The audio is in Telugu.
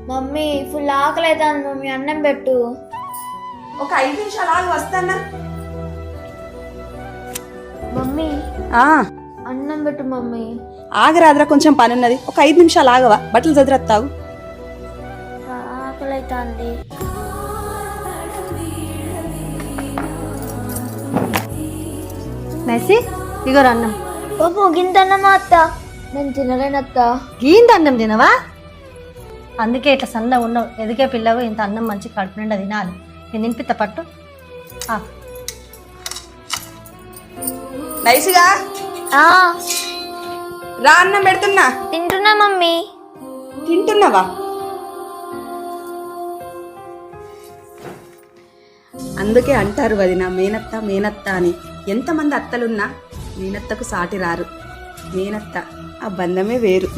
మమ్మీ ఫుల్ ఆకలి అవుతుంది మమ్మీ, అన్నం పెట్టు. ఒక 5 నిమిషాలు ఆగి వస్తానా. మమ్మీ ఆ అన్నం పెట్టు మమ్మీ. ఆగరాదురా, కొంచెం పని ఉన్నది. ఒక 5 నిమిషాలు ఆగవా, బట్టలు చదిరేస్తావు. ఆకలి అవుతుంది. నైసి ఇగో అన్నం. పాప గింత అన్నమా అత్త? నేను తినలేనత్త. గీంత అన్నం తినవా? అందుకే ఇట్లా సన్నగా ఉన్నావు. ఎదిగే పిల్లవు ఇంత అన్నం మంచి కడుపు నిండా తినాలి. నేను తినిపిత్త పట్టు. నైస్గా రా, అన్నం పెడుతున్నా. తింటున్నా మమ్మీ. తింటున్నావా? అందుకే అంటారు వదిన, మేనత్త మేనత్త అని. ఎంతమంది అత్తలున్నా మేనత్తకు సాటి రారు. మేనత్త ఆ బంధమే వేరు.